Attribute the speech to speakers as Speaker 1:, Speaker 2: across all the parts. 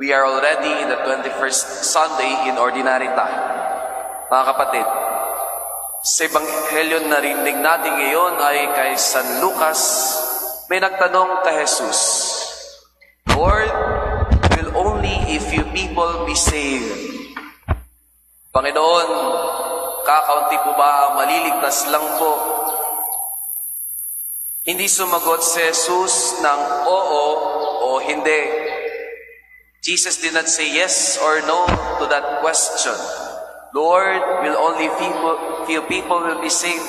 Speaker 1: We are already in the 21st Sunday in Ordinary Time. Mga kapatid, sa Ebanghelyo na narinig natin ngayon ay kay San Lucas. May nagtanong kay Jesus, Lord, will only a few people be saved? Panginoon, kakaunti po ba ang maliligtas lang po? Hindi sumagot si Jesus ng oo o hindi. Jesus did not say yes or no to that question. Lord, will only few people will be saved?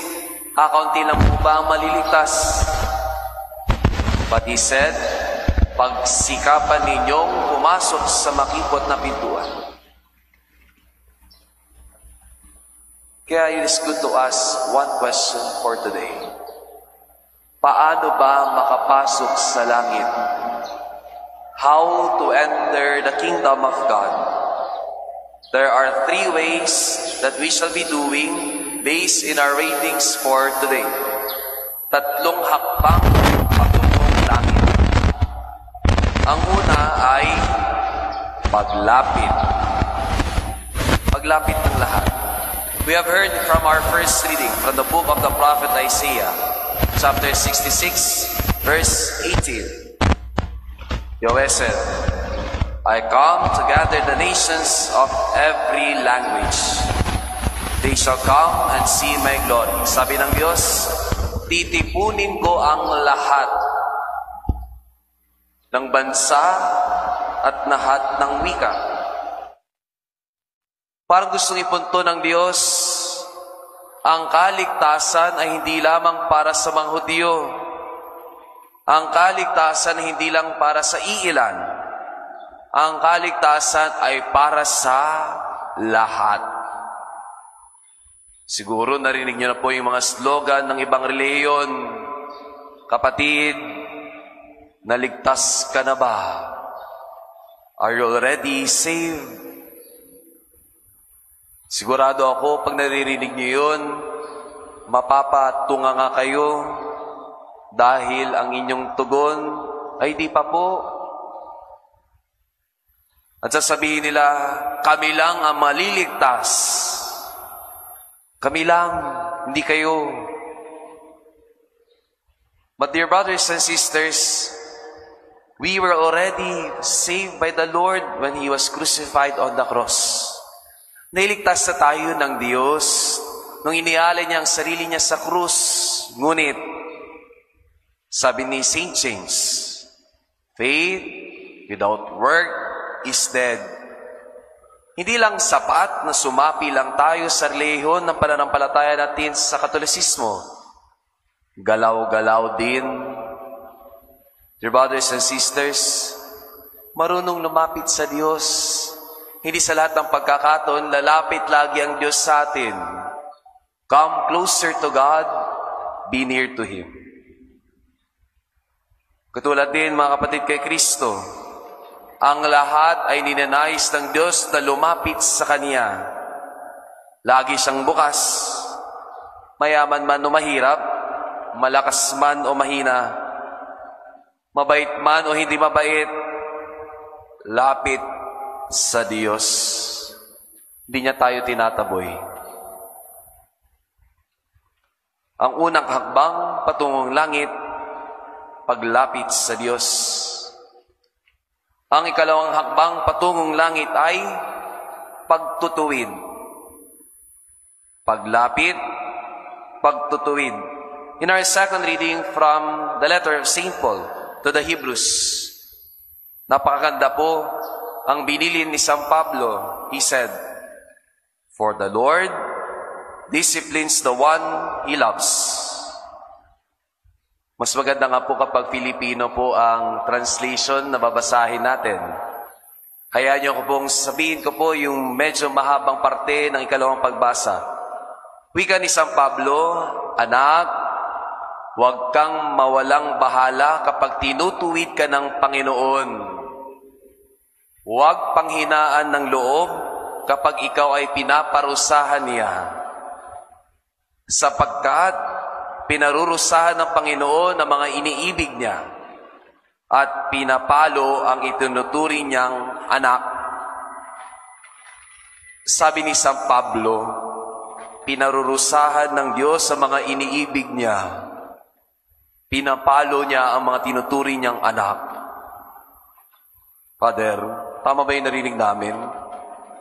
Speaker 1: Kakaunti lang po ba ang maliligtas? But He said, pagsikapan ninyong pumasok sa makipot na pintuan. Kaya it is good to ask one question for today. Paano ba makapasok sa langit? How to enter the kingdom of God? There are 3 ways that we shall be doing based in our readings for today. 3 hakbang patungong langit. Ang una ay paglapit. Paglapit ng lahat. We have heard from our first reading from the book of the prophet Isaiah, chapter 66, verse 18. Yahweh said, I come to gather the nations of every language. They shall come and see my glory. Sabi ng Diyos, titipunin ko ang lahat ng bansa at lahat ng wika. Parang gustong ipunto ng Diyos, ang kaligtasan ay hindi lamang para sa mga Hudyo. Ang kaligtasan ay hindi lang para sa iilan. Ang kaligtasan ay para sa lahat. Siguro narinig niyo na po yung mga slogan ng ibang reliyon. Kapatid, naligtas ka na ba? Are you already saved? Sigurado ako, pag naririnig niyo yun, mapapatunga nga kayo dahil ang inyong tugon ay di pa po. At sasabihin nila, kami lang ang maliligtas. Kami lang, hindi kayo. But dear brothers and sisters, we were already saved by the Lord when He was crucified on the cross. Nailigtas na tayo ng Diyos nung inialay niya ang sarili niya sa krus. Ngunit, sabi ni St. James, faith without work is dead. Hindi lang sapat na sumapi lang tayo sa relihiyon ng pananampalataya natin sa Katolisismo. Galaw-galaw din. Dear brothers and sisters, marunong lumapit sa Diyos. Hindi sa lahat ng pagkakataon, lalapit lagi ang Diyos sa atin. Come closer to God, be near to Him. Katulad din, mga kapatid, kay Kristo, ang lahat ay ninanais ng Diyos na lumapit sa Kanya. Lagi siyang bukas, mayaman man o mahirap, malakas man o mahina, mabait man o hindi mabait, lapit sa Diyos. Hindi niya tayo tinataboy. Ang unang hakbang patungong langit, paglapit sa Diyos. Ang ikalawang hakbang patungong langit ay pagtutuwid. Paglapit, pagtutuwid. In our second reading from the letter of St. Paul to the Hebrews, napakaganda po ang binilin ni San Pablo. He said, for the Lord disciplines the one He loves. Mas maganda nga po kapag Filipino po ang translation na babasahin natin. Kaya niyo ko pong sabihin ko po yung medyo mahabang parte ng ikalawang pagbasa. Wika ni San Pablo, anak, huwag kang mawalang bahala kapag tinutuwid ka ng Panginoon. Huwag panghinaan ng loob kapag ikaw ay pinaparusahan niya. Sapagkat pinarurusahan ng Panginoon ang mga iniibig niya. at pinapalo ang itinuturing niyang anak. Sabi ni San Pablo, pinarurusahan ng Diyos sa mga iniibig niya. Pinapalo niya ang mga tinuturing niyang anak. Father, tama ba yung narinig namin?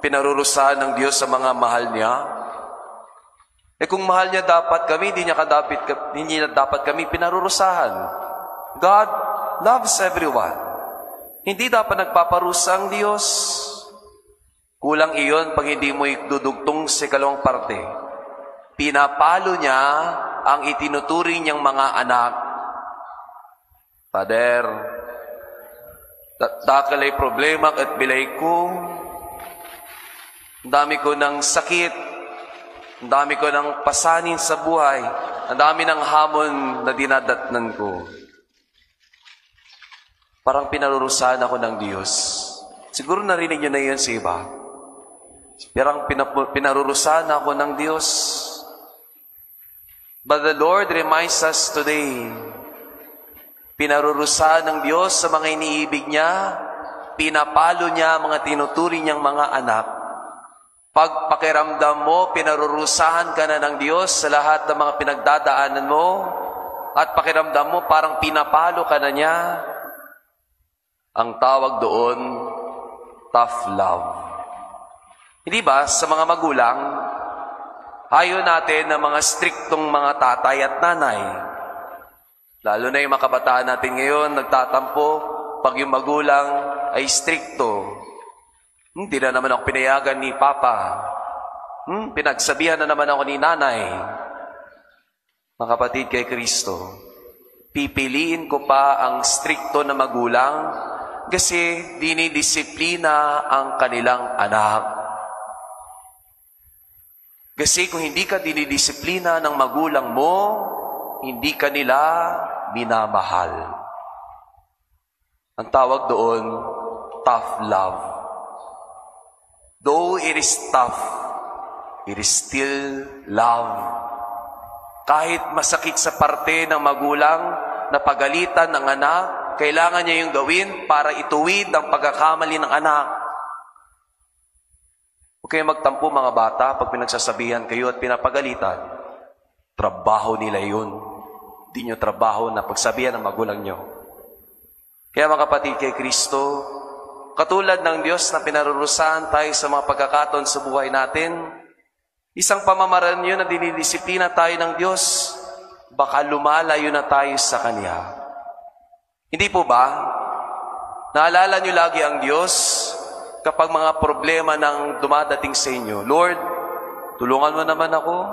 Speaker 1: Pinarurusahan ng Diyos sa mga mahal niya. Kung mahal niya dapat kami, hindi niya dapat kami pinarurusahan. God loves everyone. Hindi dapat nagpaparusa ang Diyos. Kulang iyon pag hindi mo idudugtong sa ikalawang parte. Pinapalo niya ang itinuturing niyang mga anak. Father, takalay problema at bilay ko. Ang dami ko ng sakit. Ang dami ko ng pasanin sa buhay. Ang dami ng hamon na dinadatnan ko. Parang pinarurusahan ako ng Diyos. Siguro narinig niyo na yun sa iba. Parang pinarurusahan ako ng Diyos. But the Lord reminds us today, pinarurusahan ng Diyos sa mga iniibig niya, pinapalo niya mga tinuturing niyang mga anak. Pag pakiramdam mo, pinarurusahan ka na ng Diyos sa lahat ng mga pinagdadaanan mo, at pakiramdam mo parang pinapalo ka na niya, ang tawag doon, tough love. Hindi ba, sa mga magulang, ayaw natin ng mga striktong mga tatay at nanay. Lalo na yung mga kabataan natin ngayon, nagtatampo pag yung magulang ay strikto. Hindi na naman ako pinayagan ni Papa. Pinagsabihan na naman ako ni Nanay. Mga kapatid kay Kristo, pipiliin ko pa ang strikto na magulang kasi dinidisiplina ang kanilang anak. Kasi kung hindi ka dinidisiplina ng magulang mo, hindi ka nila minamahal. Ang tawag doon, tough love. Though it is tough, it is still love. Kahit masakit sa parte ng magulang na pagalitan ng anak, kailangan niya yung gawin para ituwid ang pagkakamali ng anak. Huwag kayo magtampo mga bata pag pinagsasabihan kayo at pinapagalitan. Trabaho nila yun. Hindi nyo trabaho na pagsabihan ng magulang nyo. Kaya mga kapatid kay Kristo, katulad ng Diyos na pinarurusahan tayo sa mga pagkakataon sa buhay natin, isang pamamaraan yun na dinidisiplina tayo ng Diyos, baka lumalayo na tayo sa Kanya. Hindi po ba? Naalala nyo lagi ang Diyos kapag mga problema nang dumadating sa inyo. Lord, tulungan mo naman ako.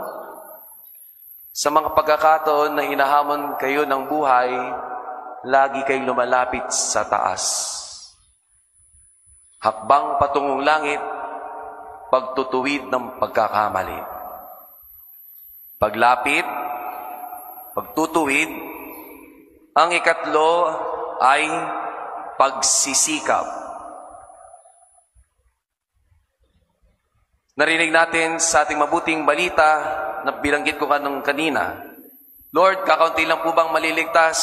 Speaker 1: Sa mga pagkakataon na hinahamon kayo ng buhay, lagi kayong lumalapit sa taas. Hakbang patungong langit, pagtutuwid ng pagkakamali. Paglapit, pagtutuwid, ang ikatlo ay pagsisikap. Narinig natin sa ating mabuting balita na bilanggit ko kanina. Lord, kakaunti lang po bang maliligtas?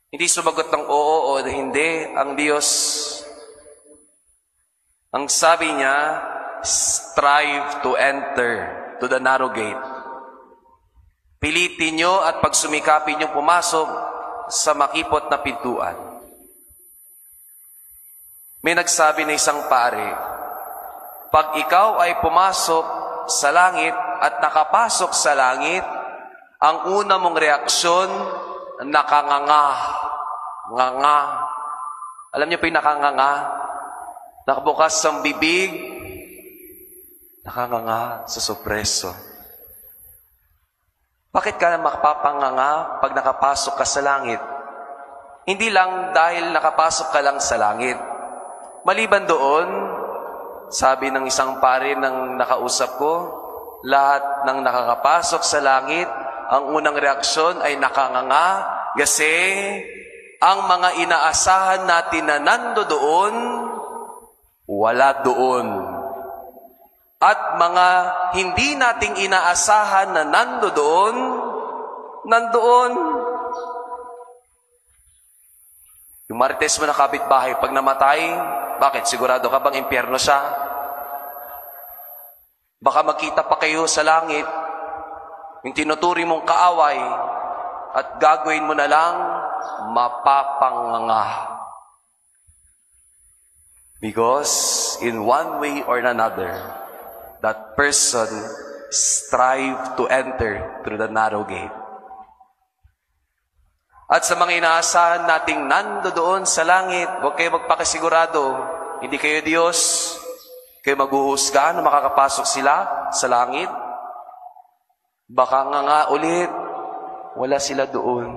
Speaker 1: Hindi sumagot ng oo o hindi ang Diyos. Ang sabi niya, strive to enter to the narrow gate. Pilitin nyo at pagsumikapin nyo pumasok sa makipot na pintuan. May nagsabi na isang pare, pag ikaw ay pumasok sa langit at nakapasok sa langit, ang una mong reaksyon, nakanganga. Nganga. Alam niyo pa yung nakanganga? Nakabukas ang bibig, nakanganga sa sorpreso. Bakit ka makapapanganga pag nakapasok ka sa langit? Hindi lang dahil nakapasok ka lang sa langit. Maliban doon, sabi ng isang pare ng nakausap ko, lahat ng nakakapasok sa langit, ang unang reaksyon ay nakanganga kasi ang mga inaasahan natin na nandoon, wala doon. At mga hindi nating inaasahan na nandoon. Yung marites mo na kapitbahay, pag namatay, bakit? Sigurado ka bang impyerno siya? Baka magkita pa kayo sa langit, yung tinuturi mong kaaway, at gagawin mo na lang, mapapanganga. Because in one way or another, that person strive to enter through the narrow gate. At sa mga inaasahan nating nandoon sa langit, huwag kayo magpakasigurado, hindi kayo Diyos, kayo maghuhusga na makakapasok sila sa langit. Baka nga ulit, wala sila doon.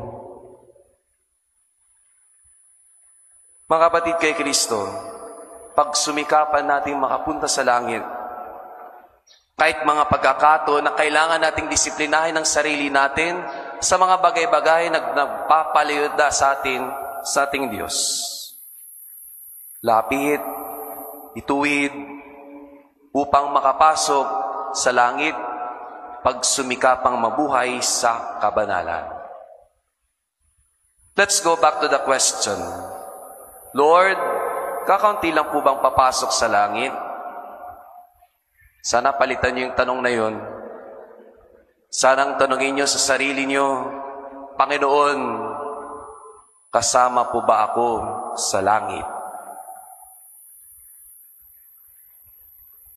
Speaker 1: Mga kapatid kay Kristo, pag sumikapan natin makapunta sa langit, kahit mga pagkakataon na kailangan nating disiplinahin ang sarili natin sa mga bagay-bagay na nagpapalayuda sa ating Diyos. Lapit, ituwid, upang makapasok sa langit, pag sumikapang mabuhay sa kabanalan. Let's go back to the question. Lord, kakaunti lang po bang papasok sa langit? Sana palitan niyo yung tanong na yun. Sanang tanongin niyo sa sarili niyo, Panginoon, kasama po ba ako sa langit?